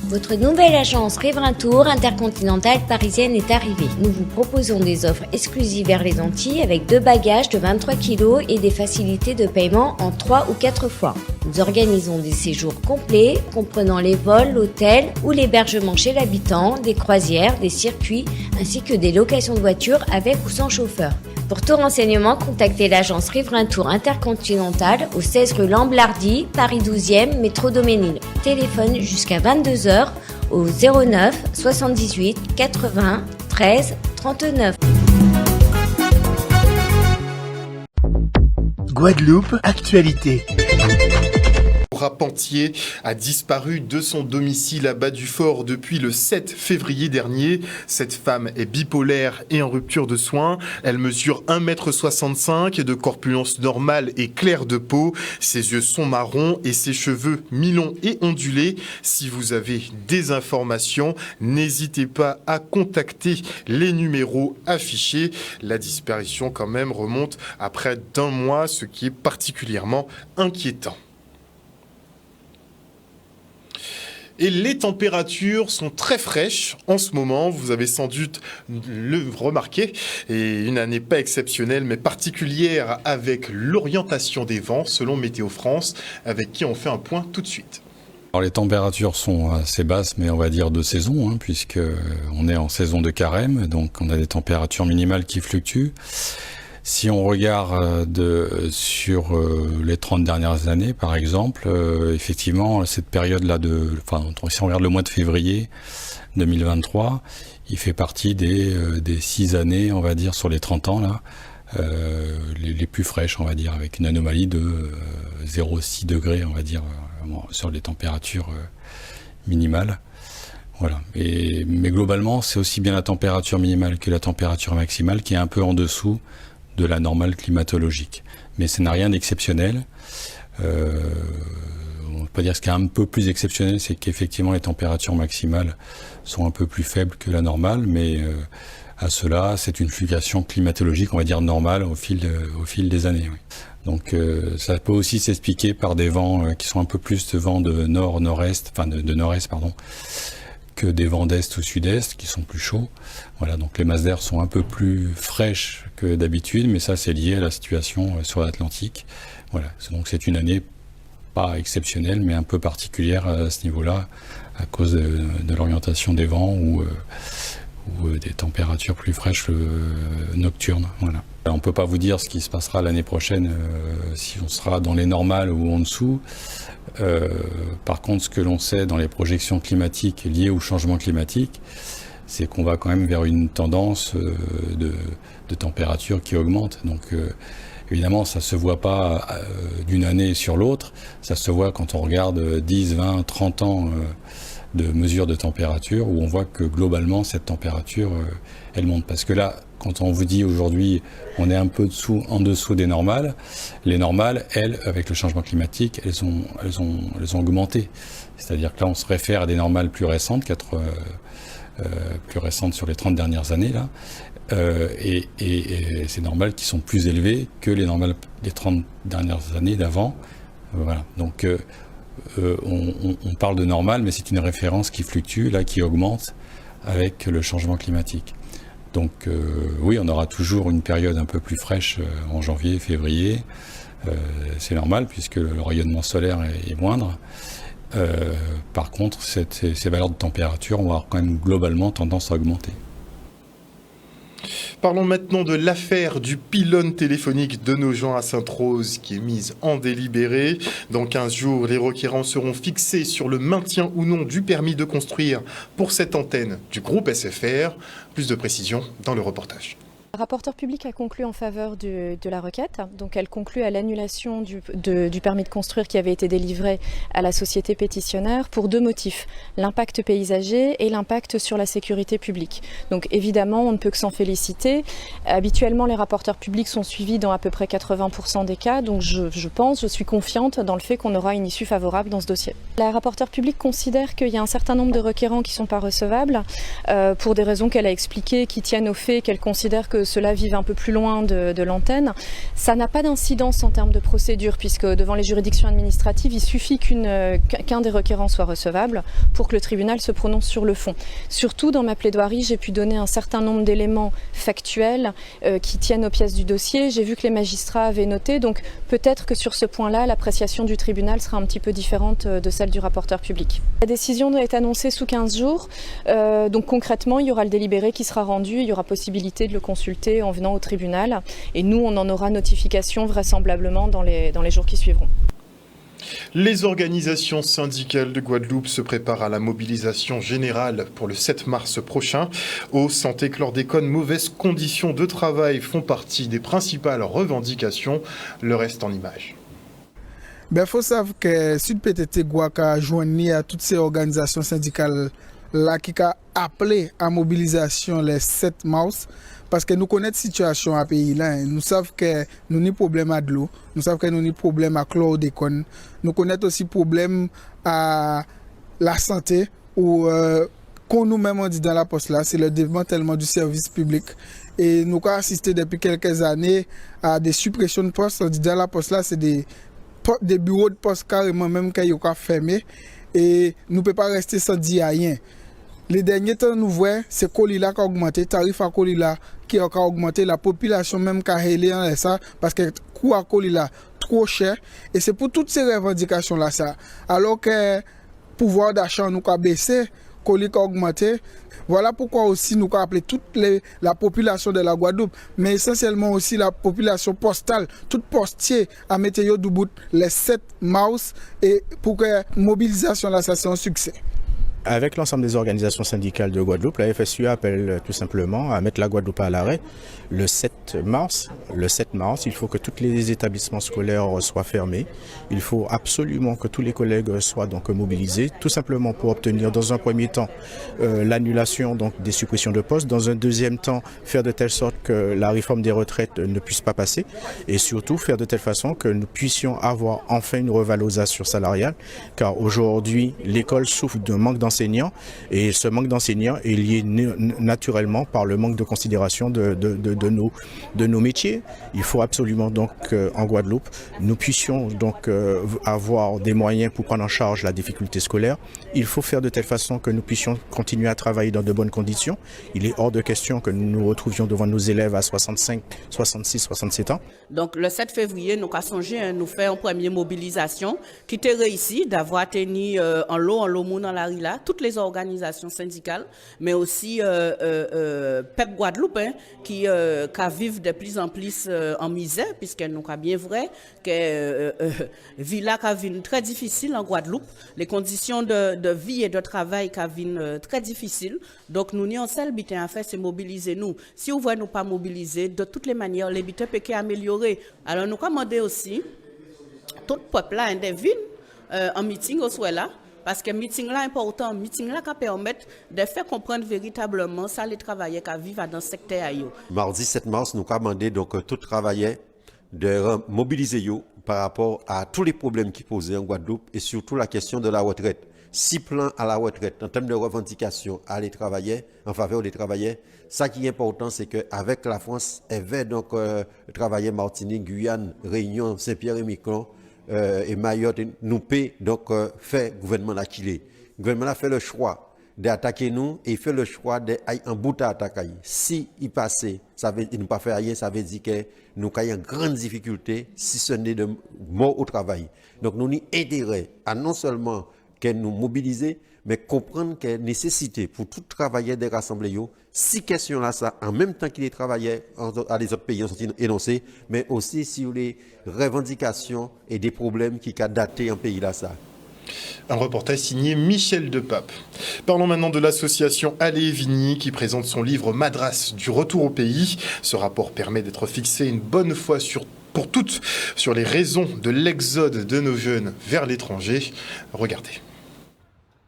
Votre nouvelle agence Riverain Tour intercontinentale parisienne est arrivée. Nous vous proposons des offres exclusives vers les Antilles avec 2 bagages de 23 kg et des facilités de paiement en 3 ou 4 fois. Nous organisons des séjours complets comprenant les vols, l'hôtel ou l'hébergement chez l'habitant, des croisières, des circuits ainsi que des locations de voitures avec ou sans chauffeur. Pour tout renseignement, contactez l'agence Riverain Tour Intercontinental au 16 rue Lamblardy, Paris 12e, métro Doménil. Téléphone jusqu'à 22h au 09 78 80 13 39. Guadeloupe, actualité. Rapentier a disparu de son domicile à Bas-du-Fort depuis le 7 février dernier. Cette femme est bipolaire et en rupture de soins. Elle mesure 1,65 m, de corpulence normale et claire de peau. Ses yeux sont marrons et ses cheveux mi-longs et ondulés. Si vous avez des informations, n'hésitez pas à contacter les numéros affichés. La disparition quand même remonte à près d'1 mois, ce qui est particulièrement inquiétant. Et les températures sont très fraîches en ce moment, vous avez sans doute le remarqué, et une année pas exceptionnelle mais particulière avec l'orientation des vents selon Météo France, avec qui on fait un point tout de suite. Alors les températures sont assez basses, mais on va dire de saison, puisque on est en saison de carême, donc on a des températures minimales qui fluctuent. Si on regarde sur les 30 dernières années, par exemple, effectivement, cette période-là si on regarde le mois de février 2023, il fait partie des 6 années, on va dire, sur les 30 ans, là, les plus fraîches, on va dire, avec une anomalie de 0,6 degrés, on va dire, sur les températures minimales. Voilà. Mais globalement, c'est aussi bien la température minimale que la température maximale qui est un peu en dessous de la normale climatologique. Mais ça n'a rien d'exceptionnel. On peut dire ce qui est un peu plus exceptionnel, c'est qu'effectivement les températures maximales sont un peu plus faibles que la normale, mais à cela, c'est une fluctuation climatologique, on va dire normale au fil des années. Oui. Donc ça peut aussi s'expliquer par des vents qui sont un peu plus de vents de nord-nord-est, enfin de nord-est, pardon, que des vents d'est ou sud-est qui sont plus chauds. Voilà, donc les masses d'air sont un peu plus fraîches que d'habitude, mais ça c'est lié à la situation sur l'Atlantique. Voilà, donc c'est une année pas exceptionnelle, mais un peu particulière à ce niveau-là, à cause de l'orientation des vents ou des températures plus fraîches nocturnes. Voilà. On ne peut pas vous dire ce qui se passera l'année prochaine, si on sera dans les normales ou en dessous. Par contre, ce que l'on sait dans les projections climatiques liées au changement climatique, c'est qu'on va quand même vers une tendance de température qui augmente. Donc évidemment, ça ne se voit pas d'une année sur l'autre, ça se voit quand on regarde 10, 20, 30 ans de mesures de température, où on voit que globalement, cette température, elle monte. Parce que là, quand on vous dit aujourd'hui, on est un peu en dessous des normales, les normales, elles, avec le changement climatique, elles ont augmenté. C'est-à-dire que là, on se réfère à des normales plus récentes, plus récentes sur les 30 dernières années, là, et ces normales qui sont plus élevées que les normales des 30 dernières années d'avant. Voilà. Donc, on parle de normale, mais c'est une référence qui fluctue, là, qui augmente avec le changement climatique. Donc oui, on aura toujours une période un peu plus fraîche en janvier, février. C'est normal puisque le rayonnement solaire est moindre. Par contre, ces valeurs de température vont avoir quand même globalement tendance à augmenter. Parlons maintenant de l'affaire du pylône téléphonique de Nogent à Sainte-Rose qui est mise en délibéré. Dans 15 jours, les requérants seront fixés sur le maintien ou non du permis de construire pour cette antenne du groupe SFR. Plus de précisions dans le reportage. Le rapporteur public a conclu en faveur de la requête, donc elle conclut à l'annulation du permis de construire qui avait été délivré à la société pétitionnaire pour 2 motifs, l'impact paysager et l'impact sur la sécurité publique. Donc évidemment, on ne peut que s'en féliciter. Habituellement, les rapporteurs publics sont suivis dans à peu près 80% des cas, donc je suis confiante dans le fait qu'on aura une issue favorable dans ce dossier. La rapporteure publique considère qu'il y a un certain nombre de requérants qui ne sont pas recevables pour des raisons qu'elle a expliquées, qui tiennent au fait qu'elle considère que ceux-là vivent un peu plus loin de l'antenne. Ça n'a pas d'incidence en termes de procédure, puisque devant les juridictions administratives, il suffit qu'un des requérants soit recevable pour que le tribunal se prononce sur le fond. Surtout, dans ma plaidoirie, j'ai pu donner un certain nombre d'éléments factuels qui tiennent aux pièces du dossier. J'ai vu que les magistrats avaient noté, donc peut-être que sur ce point-là, l'appréciation du tribunal sera un petit peu différente de celle du rapporteur public. La décision doit être annoncée sous 15 jours, donc concrètement, il y aura le délibéré qui sera rendu, il y aura possibilité de le consulter en venant au tribunal, et nous, on en aura notification vraisemblablement dans les jours qui suivront. Les organisations syndicales de Guadeloupe se préparent à la mobilisation générale pour le 7 mars prochain. Eau, santé, chlordécone, mauvaises conditions de travail font partie des principales revendications. Le reste en images. Il faut savoir que Sud-PTT Guaca a joint à toutes ces organisations syndicales là qui a appelé à mobilisation le 7 mars. Parce que nous connaissons la situation à pays là, nous savons que nous avons des problèmes à de l'eau, nous savons que nous avons des problèmes à chlordécone, nous connaissons aussi des problèmes à la santé, ou qu'on nous-mêmes on dit dans la poste là, c'est le démantèlement du service public. Et nous avons assisté depuis quelques années à des suppressions de postes. On dit dans la poste là, c'est des bureaux de poste carrément même qui ont fermé. Et nous ne pouvons pas rester sans dire rien. Les derniers temps, nous voyons, c'est Colila qui a augmenté, le tarif à Colila qui a augmenté, la population même qui a hélé en ça, parce que le coût à Colila trop cher. Et c'est pour toutes ces revendications-là, ça. Alors que le pouvoir d'achat nous a baissé, Colila a augmenté. Voilà pourquoi aussi nous avons appelé toute la population de la Guadeloupe, mais essentiellement aussi la population postale, tout postier à mettre du bout les 7 mars, et pour que la mobilisation là, ça soit un succès. Avec l'ensemble des organisations syndicales de Guadeloupe, la FSU appelle tout simplement à mettre la Guadeloupe à l'arrêt le 7 mars. Le 7 mars, il faut que tous les établissements scolaires soient fermés. Il faut absolument que tous les collègues soient donc mobilisés, tout simplement pour obtenir dans un premier temps l'annulation donc des suppressions de postes, dans un deuxième temps faire de telle sorte que la réforme des retraites ne puisse pas passer, et surtout faire de telle façon que nous puissions avoir enfin une revalorisation salariale, car aujourd'hui l'école souffre d'un manque d'enseignants, et ce manque d'enseignants est lié naturellement par le manque de considération de nos métiers. Il faut absolument donc en Guadeloupe, nous puissions donc avoir des moyens pour prendre en charge la difficulté scolaire. Il faut faire de telle façon que nous puissions continuer à travailler dans de bonnes conditions. Il est hors de question que nous nous retrouvions devant nos élèves à 65, 66, 67 ans. Donc le 7 février, nous avons songé, nous faire une première mobilisation qui était réussie d'avoir tenu en l'eau moun dans la rue là, toutes les organisations syndicales, mais aussi PEP Guadeloupe, qui vivent de plus en plus en misère, puisque nous avons bien vrai que Villa qui très difficile en Guadeloupe, les conditions de vie et de travail qui très difficiles. Donc nous n'y en seul but à faire, c'est mobiliser nous. Si vous voulez nous pas mobiliser, de toutes les manières, les buts peuvent améliorer. Alors nous commandons aussi tout le peuple là, des villes, en meeting au soir là. Parce que le meeting là est important, le meeting là qui permet de faire comprendre véritablement ça les travailleurs qui vivent dans ce secteur. Mardi 7 mars, nous avons demandé donc tout travailleurs de mobiliser par rapport à tous les problèmes qui posaient en Guadeloupe et surtout la question de la retraite. 6 plans à la retraite en termes de revendications à les travailleurs, en faveur des travailleurs. Ça qui est important, c'est qu'avec la France, elle veut donc travailler Martinique, Guyane, Réunion, Saint-Pierre et Miquelon, et Mayotte, nous paie donc fait gouvernement d'acquiller. Le gouvernement a fait le choix d'attaquer nous et il fait le choix d'aller en bout à attaquer. Si il passait, ça veut il ne pas faire rien, ça veut dire que nous avons une grande difficulté si ce n'est de mort au travail. Donc nous avons intérêt à non seulement que nous mobiliser, mais comprendre qu'il y a nécessité pour tout travailleur de rassembler si questions là ça en même temps qu'il est travailleur à des autres pays sont énoncés, mais aussi sur les revendications et des problèmes qui ont daté en pays là ça. Un reportage signé Michel Depape. Parlons maintenant de l'association Allez Vigny qui présente son livre Madras du retour au pays. Ce rapport permet d'être fixé une bonne fois pour toutes sur les raisons de l'exode de nos jeunes vers l'étranger. Regardez.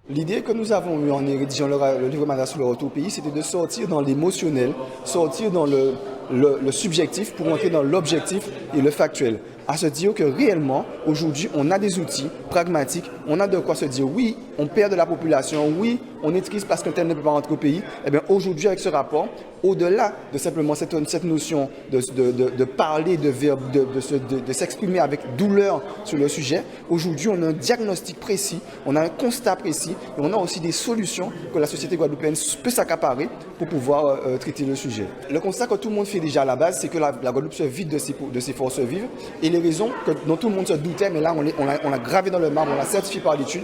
L'idée que nous avons eue en rédigeant le livre Madras sur le retour au pays, c'était de sortir dans l'émotionnel, sortir dans le subjectif pour entrer dans l'objectif et le factuel. À se dire que réellement, aujourd'hui, on a des outils pragmatiques, on a de quoi se dire oui, on perd de la population, oui, on est triste parce qu'un tel ne peut pas rentrer au pays. Eh bien, aujourd'hui, avec ce rapport, au-delà de simplement cette notion de parler, de s'exprimer avec douleur sur le sujet, aujourd'hui, on a un diagnostic précis, on a un constat précis, et on a aussi des solutions que la société guadeloupéenne peut s'accaparer pour pouvoir traiter le sujet. Le constat que tout le monde fait déjà à la base, c'est que la Guadeloupe se vide de ses forces vives, et les raisons dont tout le monde se doutait, mais là, on l'a gravé dans le marbre, on l'a certifié par l'étude,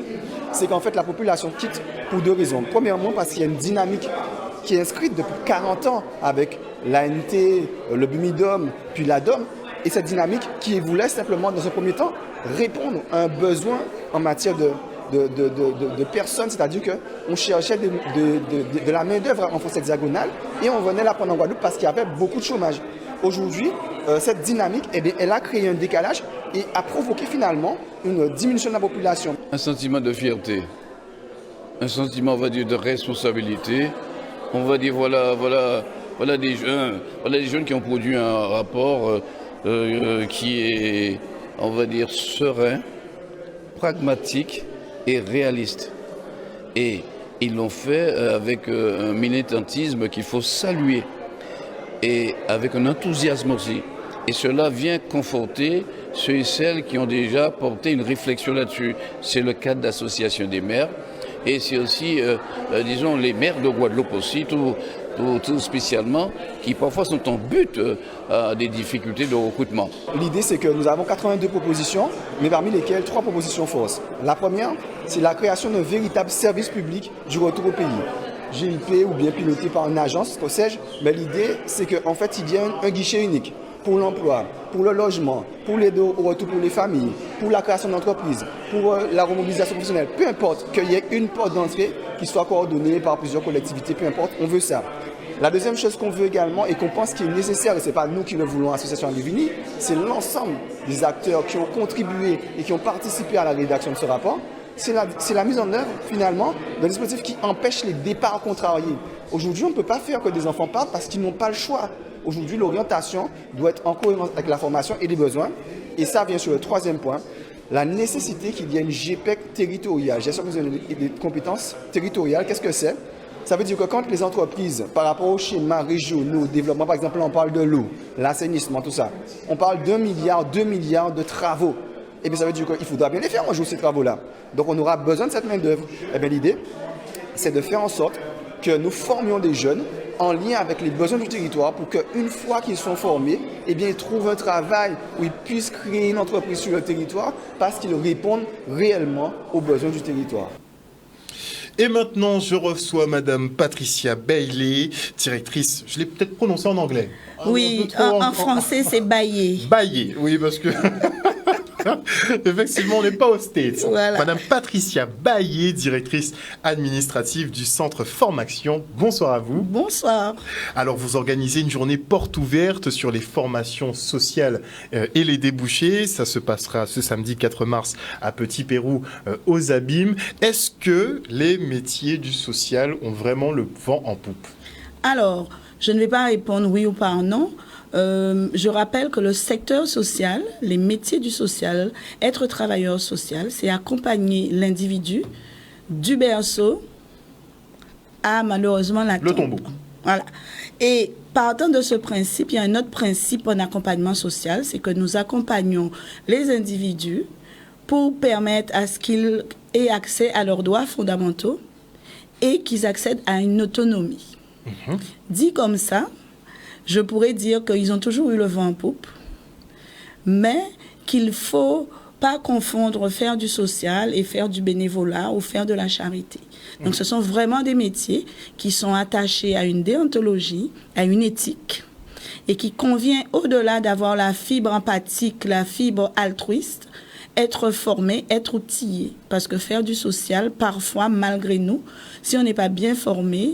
c'est qu'en fait, la population quitte pour deux raisons. Premièrement, parce qu'il y a une dynamique qui est inscrite depuis 40 ans avec l'ANT, le Bumidum, puis l'ADOM, et cette dynamique qui voulait simplement, dans un premier temps, répondre à un besoin en matière de personnes, c'est-à-dire qu'on cherchait de la main-d'œuvre en France hexagonale et on venait la prendre en Guadeloupe parce qu'il y avait beaucoup de chômage. Aujourd'hui, cette dynamique, eh bien, elle a créé un décalage et a provoqué finalement une diminution de la population. Un sentiment de fierté, un sentiment, on va dire, de responsabilité. On va dire, voilà des jeunes qui ont produit un rapport qui est, on va dire, serein, pragmatique et réaliste. Et ils l'ont fait avec un militantisme qu'il faut saluer et avec un enthousiasme aussi. Et cela vient conforter ceux et celles qui ont déjà porté une réflexion là-dessus. C'est le cadre d'association des maires. Et c'est aussi, disons, les maires de Guadeloupe aussi, tout spécialement, qui parfois sont en but à des difficultés de recrutement. L'idée, c'est que nous avons 82 propositions, mais parmi lesquelles 3 propositions forces. La première, c'est la création d'un véritable service public du retour au pays. GIP ou bien piloté par une agence, que sais-je, mais l'idée, c'est qu'en fait, il y a un guichet unique pour l'emploi, pour le logement, pour l'aide au retour pour les familles, pour la création d'entreprises, pour la remobilisation professionnelle. Peu importe qu'il y ait une porte d'entrée qui soit coordonnée par plusieurs collectivités, peu importe, on veut ça. La deuxième chose qu'on veut également et qu'on pense qui est nécessaire, et ce n'est pas nous qui le voulons, Association Agrivini, c'est l'ensemble des acteurs qui ont contribué et qui ont participé à la rédaction de ce rapport, c'est la mise en œuvre finalement d'un dispositif qui empêche les départs contrariés. Aujourd'hui, on ne peut pas faire que des enfants partent parce qu'ils n'ont pas le choix. Aujourd'hui, l'orientation doit être en cohérence avec la formation et les besoins. Et ça vient sur le troisième point, la nécessité qu'il y ait une GPEC territoriale, gestion des compétences territoriales. Qu'est-ce que c'est? Ça veut dire que quand les entreprises, par rapport aux schémas régionaux, développement, par exemple, on parle de l'eau, l'assainissement, tout ça, on parle d'1 milliard, 2 milliards de travaux. Et bien ça veut dire qu'il faudra bien les faire un jour ces travaux-là. Donc on aura besoin de cette main-d'œuvre. Et bien l'idée, c'est de faire en sorte que nous formions des jeunes en lien avec les besoins du territoire pour qu'une fois qu'ils sont formés, eh bien, ils trouvent un travail où ils puissent créer une entreprise sur le territoire parce qu'ils répondent réellement aux besoins du territoire. Et maintenant, je reçois Madame Patricia Bailey, directrice, je l'ai peut-être prononcé en anglais. Oui, en français, c'est Bailey. Bailey, oui, parce que... Effectivement, on n'est pas aux States. Voilà. Madame Patricia Baillet, directrice administrative du Centre Formaction. Bonsoir à vous. Bonsoir. Alors, vous organisez une journée porte ouverte sur les formations sociales et les débouchés. Ça se passera ce samedi 4 mars à Petit-Pérou, aux Abîmes. Est-ce que les métiers du social ont vraiment le vent en poupe? Alors, je ne vais pas répondre oui ou pas non. Je rappelle que le secteur social, les métiers du social, être travailleur social, c'est accompagner l'individu du berceau à malheureusement la tombe. Le tombeau. Voilà. Et partant de ce principe, il y a un autre principe en accompagnement social, c'est que nous accompagnons les individus pour permettre à ce qu'ils aient accès à leurs droits fondamentaux et qu'ils accèdent à une autonomie. Dit comme ça, je pourrais dire qu'ils ont toujours eu le vent en poupe, mais qu'il ne faut pas confondre faire du social et faire du bénévolat ou faire de la charité. Donc ce sont vraiment des métiers qui sont attachés à une déontologie, à une éthique, et qui convient au-delà d'avoir la fibre empathique, la fibre altruiste, être formé, être outillé. Parce que faire du social, parfois, malgré nous, si on n'est pas bien formé,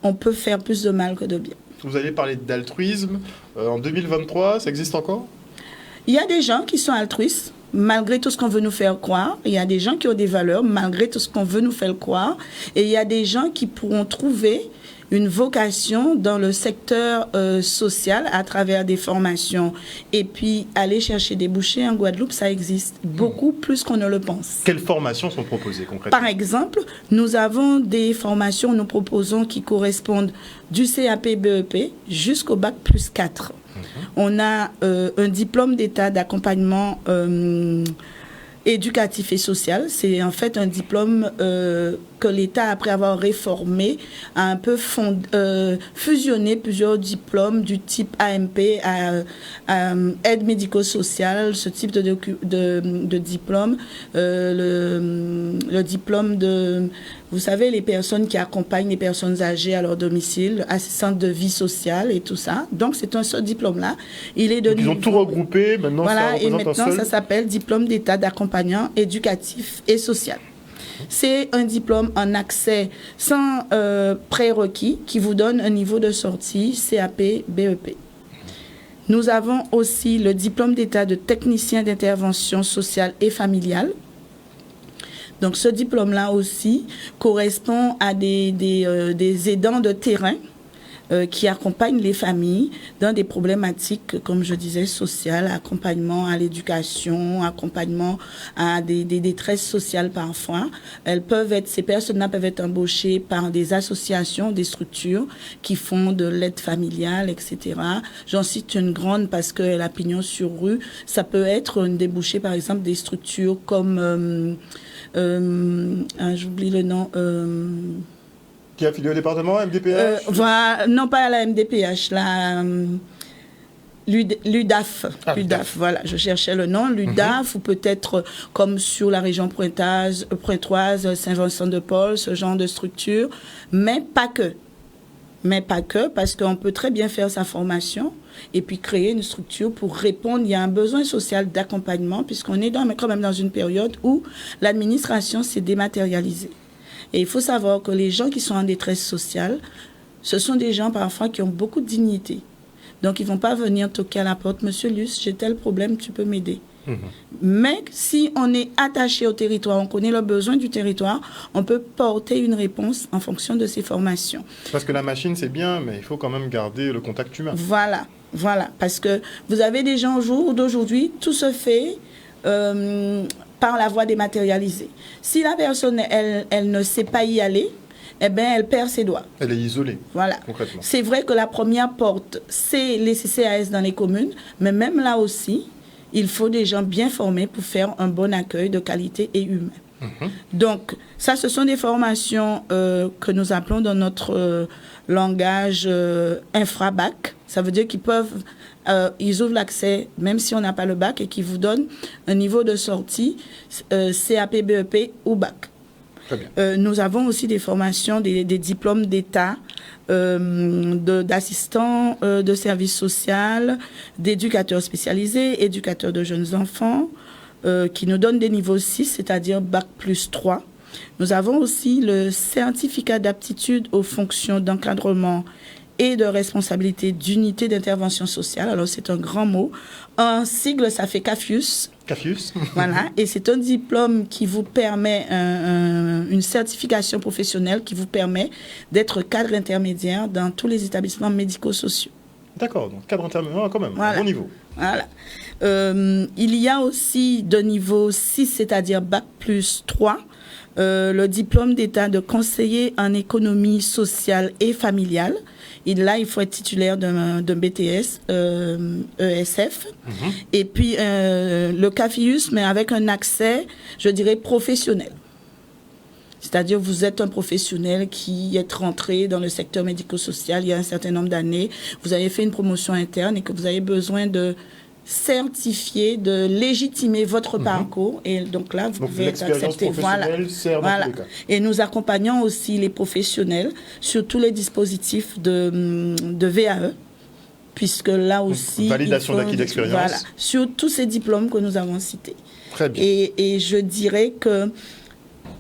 on peut faire plus de mal que de bien. Vous allez parler d'altruisme. En 2023, ça existe encore? Il y a des gens qui sont altruistes, malgré tout ce qu'on veut nous faire croire. Il y a des gens qui ont des valeurs, malgré tout ce qu'on veut nous faire croire. Et il y a des gens qui pourront trouver une vocation dans le secteur social à travers des formations. Et puis, aller chercher des débouchés en Guadeloupe, ça existe beaucoup plus qu'on ne le pense. Quelles formations sont proposées concrètement? Par exemple, nous avons des formations, nous proposons qui correspondent du CAP BEP jusqu'au Bac plus 4. On a un diplôme d'état d'accompagnement éducatif et social. C'est en fait un diplôme que l'État, après avoir réformé, a un peu fusionné plusieurs diplômes du type AMP, aide médico-sociale, ce type de diplôme, le diplôme de... Vous savez, les personnes qui accompagnent les personnes âgées à leur domicile, assistantes de vie sociale et tout ça. Donc, c'est un seul diplôme-là. Ils ont tout regroupé, maintenant voilà, ça représente et maintenant, un seul... ça s'appelle diplôme d'état d'accompagnant éducatif et social. C'est un diplôme en accès sans prérequis qui vous donne un niveau de sortie CAP BEP. Nous avons aussi le diplôme d'état de technicien d'intervention sociale et familiale. Donc, ce diplôme-là aussi correspond à des aidants de terrain qui accompagnent les familles dans des problématiques, comme je disais, sociales, accompagnement à l'éducation, accompagnement à des détresses sociales parfois. Ces personnes-là peuvent être embauchées par des associations, des structures qui font de l'aide familiale, etc. J'en cite une grande parce qu'elle a pignon sur rue. Ça peut être une débouchée, par exemple, des structures comme... j'oublie le nom... Qui est affilié au département, MDPH non, pas à la MDPH, l'UDAF. l'UDAF, voilà, je cherchais le nom. L'UDAF, ou peut-être comme sur la région pointoise, Saint-Vincent-de-Paul, ce genre de structure. Mais pas que, parce qu'on peut très bien faire sa formation et puis créer une structure pour répondre. Il y a un besoin social d'accompagnement, puisqu'on est quand même dans une période où l'administration s'est dématérialisée. Et il faut savoir que les gens qui sont en détresse sociale, ce sont des gens parfois qui ont beaucoup de dignité. Donc, ils ne vont pas venir toquer à la porte. « Monsieur Luce, j'ai tel problème, tu peux m'aider ». Mais si on est attaché au territoire, on connaît le besoin du territoire, on peut porter une réponse en fonction de ces formations. Parce que la machine, c'est bien, mais il faut quand même garder le contact humain. Voilà. Parce que vous avez des gens au jour d'aujourd'hui, tout se fait... par la voie dématérialisée. Si la personne, elle ne sait pas y aller, eh bien, elle perd ses doigts. Elle est isolée, voilà. Concrètement. C'est vrai que la première porte, c'est les CCAS dans les communes, mais même là aussi, il faut des gens bien formés pour faire un bon accueil de qualité et humain. Donc, ça, ce sont des formations que nous appelons dans notre langage infra-bac. Ça veut dire qu'ils peuvent... ils ouvrent l'accès, même si on n'a pas le bac, et qui vous donnent un niveau de sortie CAP, BEP ou bac. Très bien. Nous avons aussi des formations, des diplômes d'État, d'assistants de services sociaux, d'éducateurs spécialisés, éducateurs de jeunes enfants, qui nous donnent des niveaux 6, c'est-à-dire bac plus 3. Nous avons aussi le certificat d'aptitude aux fonctions d'encadrement et de responsabilité d'unité d'intervention sociale. Alors, c'est un grand mot. En sigle, ça fait CAFIUS. CAFIUS. Voilà. Et c'est un diplôme qui vous permet, une certification professionnelle qui vous permet d'être cadre intermédiaire dans tous les établissements médico-sociaux. D'accord. Donc, cadre intermédiaire, quand même, voilà. Bon niveau. Voilà. Il y a aussi de niveau 6, c'est-à-dire bac plus 3, le diplôme d'état de conseiller en économie sociale et familiale. Et là, il faut être titulaire d'un BTS, ESF. Et puis, le CAFIUS, mais avec un accès, je dirais, professionnel. C'est-à-dire, vous êtes un professionnel qui est rentré dans le secteur médico-social il y a un certain nombre d'années. Vous avez fait une promotion interne et que vous avez besoin de certifier, de légitimer votre parcours. Et donc là, vous pouvez être accepté. Voilà. Et nous accompagnons aussi les professionnels sur tous les dispositifs de VAE, puisque là aussi... Validation d'acquis d'expérience. Voilà, sur tous ces diplômes que nous avons cités. Très bien. Et je dirais que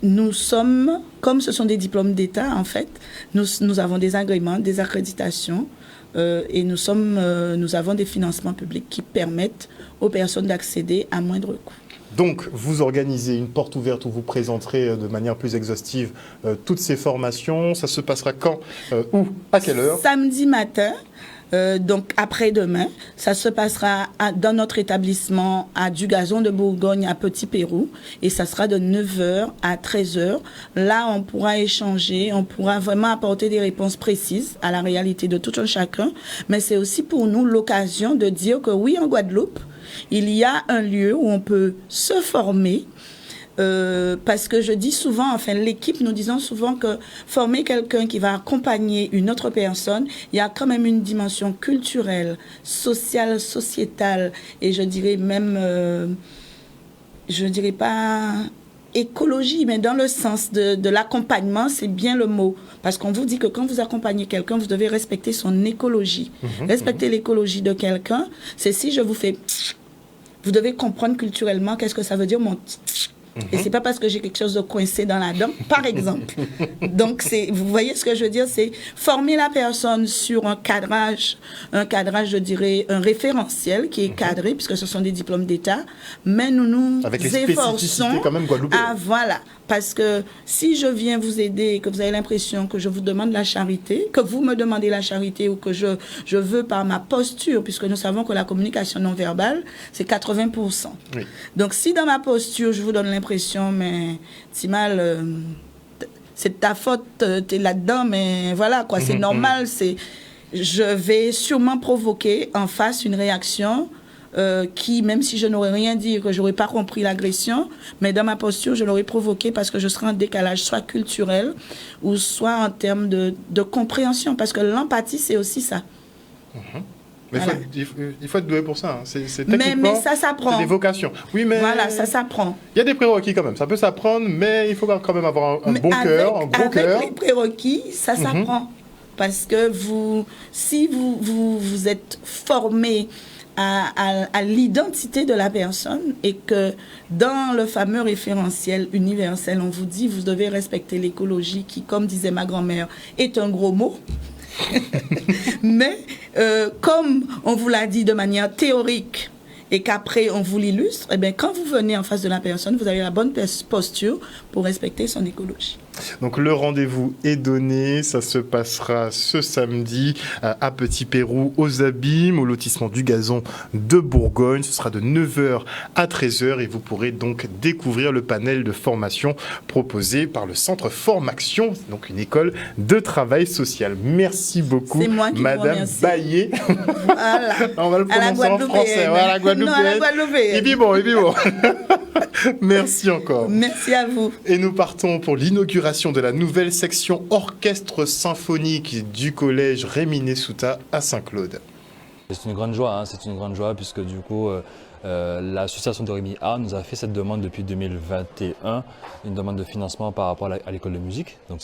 nous sommes, comme ce sont des diplômes d'État, en fait, nous avons des agréments, des accréditations, et nous avons des financements publics qui permettent aux personnes d'accéder à moindre coût. Donc, vous organisez une porte ouverte où vous présenterez de manière plus exhaustive toutes ces formations. Ça se passera quand, où, à quelle heure? Samedi matin. Donc après-demain, ça se passera dans notre établissement à du Gazon de Bourgogne à Petit Pérou et ça sera de 9h à 13h. Là, on pourra échanger, on pourra vraiment apporter des réponses précises à la réalité de tout un chacun, mais c'est aussi pour nous l'occasion de dire que oui, en Guadeloupe, il y a un lieu où on peut se former. Parce que je dis souvent, enfin l'équipe, nous disons souvent que former quelqu'un qui va accompagner une autre personne, il y a quand même une dimension culturelle, sociale, sociétale, et je dirais même, je dirais pas écologie, mais dans le sens de l'accompagnement, c'est bien le mot. Parce qu'on vous dit que quand vous accompagnez quelqu'un, vous devez respecter son écologie. Respecter l'écologie de quelqu'un, c'est si je vous fais... Vous devez comprendre culturellement qu'est-ce que ça veut dire mon... Et c'est pas parce que j'ai quelque chose de coincé dans la dent, par exemple. Donc, vous voyez ce que je veux dire, c'est former la personne sur un cadrage, je dirais, un référentiel qui est cadré, puisque ce sont des diplômes d'État, mais nous nous efforçons quand même voilà. Parce que si je viens vous aider et que vous avez l'impression que je vous demande la charité, que vous me demandez la charité ou que je veux par ma posture, puisque nous savons que la communication non verbale, c'est 80%. Oui. Donc si dans ma posture, je vous donne l'impression, mais Timal, c'est de ta faute, t'es là-dedans, mais voilà, quoi, c'est normal, je vais sûrement provoquer en face une réaction qui, même si je n'aurais rien dit, que je n'aurais pas compris l'agression, mais dans ma posture, je l'aurais provoqué parce que je serai en décalage, soit culturel, ou soit en termes de compréhension, parce que l'empathie, c'est aussi ça. Mais voilà. il faut être doué pour ça. Hein. C'est techniquement, mais ça s'apprend. C'est des vocations. Oui, mais voilà, ça s'apprend. Il y a des prérequis quand même. Ça peut s'apprendre, mais il faut quand même avoir un bon cœur, un gros cœur. Avec les prérequis, ça s'apprend. Parce que si vous êtes formé à l'identité de la personne et que dans le fameux référentiel universel, on vous dit, vous devez respecter l'écologie qui, comme disait ma grand-mère, est un gros mot. Mais comme on vous l'a dit de manière théorique et qu'après on vous l'illustre, eh bien, quand vous venez en face de la personne, vous avez la bonne posture pour respecter son écologie. Donc le rendez-vous est donné, ça se passera ce samedi à Petit Pérou, aux Abîmes, au lotissement du Gazon de Bourgogne. Ce sera de 9h à 13h et vous pourrez donc découvrir le panel de formation proposé par le Centre Formaction, donc une école de travail social. Merci beaucoup, Madame Baillet. Voilà. On va le prononcer en français. Voilà, non, à la Guadeloupéenne. Et puis bon. Merci encore. Merci à vous. Et nous partons pour l'inauguration de la nouvelle section orchestre symphonique du collège Réminé Souta à Saint-Claude. C'est une grande joie, puisque du coup l'association de Rémi A nous a fait cette demande depuis 2021, une demande de financement par rapport à l'école de musique. Donc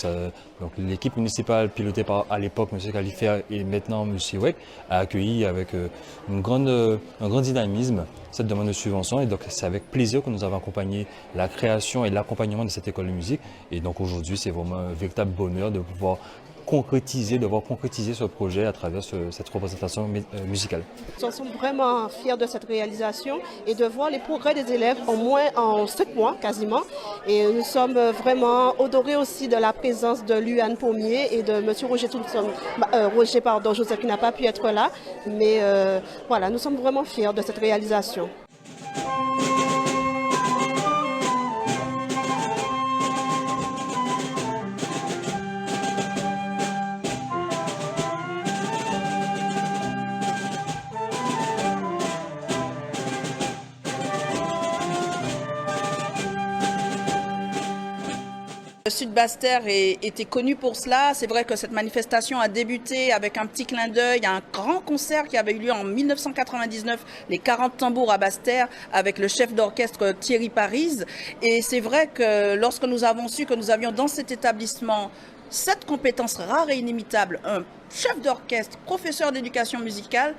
l'équipe municipale pilotée par à l'époque M. Khalifa et maintenant M. Wek a accueilli avec un grand dynamisme cette demande de subvention, et donc c'est avec plaisir que nous avons accompagné la création et l'accompagnement de cette école de musique. Et donc aujourd'hui c'est vraiment un véritable bonheur de pouvoir concrétiser ce projet à travers cette représentation musicale. Nous sommes vraiment fiers de cette réalisation et de voir les progrès des élèves en 7 mois quasiment. Et nous sommes vraiment honorés aussi de la présence de Luan Pommier et de M. Joseph qui n'a pas pu être là. Mais voilà, nous sommes vraiment fiers de cette réalisation. Le Sud Basse-Terre était connu pour cela. C'est vrai que cette manifestation a débuté avec un petit clin d'œil à un grand concert qui avait eu lieu en 1999, les 40 tambours à Basse-Terre, avec le chef d'orchestre Thierry Parise. Et c'est vrai que lorsque nous avons su que nous avions dans cet établissement cette compétence rare et inimitable, un chef d'orchestre, professeur d'éducation musicale,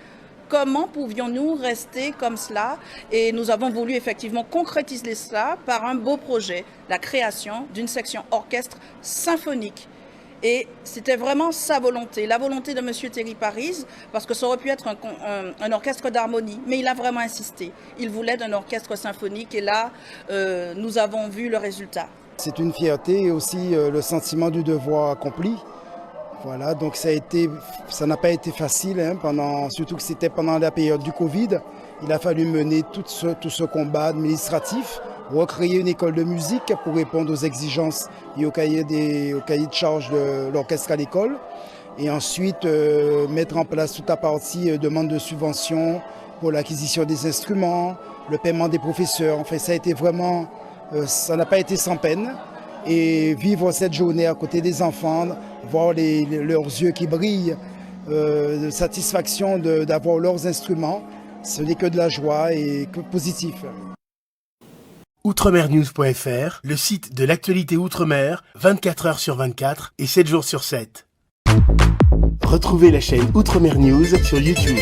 comment pouvions-nous rester comme cela? Et nous avons voulu effectivement concrétiser cela par un beau projet, la création d'une section orchestre symphonique. Et c'était vraiment sa volonté, la volonté de M. Thierry Parise, parce que ça aurait pu être un orchestre d'harmonie, mais il a vraiment insisté. Il voulait d'un orchestre symphonique et là, nous avons vu le résultat. C'est une fierté et aussi le sentiment du devoir accompli. Voilà, donc ça n'a pas été facile, hein, surtout que c'était pendant la période du Covid. Il a fallu mener tout ce combat administratif, recréer une école de musique pour répondre aux exigences et au cahier de charge de l'orchestre à l'école. Et ensuite, mettre en place toute la partie demande de subvention pour l'acquisition des instruments, le paiement des professeurs. Enfin, ça a été vraiment, ça n'a pas été sans peine. Et vivre cette journée à côté des enfants, voir leurs yeux qui brillent, de satisfaction d'avoir leurs instruments, ce n'est que de la joie et que positif. Outremernews.fr, le site de l'actualité Outre-mer, 24 heures sur 24 et 7 jours sur 7. Retrouvez la chaîne Outremer News sur YouTube.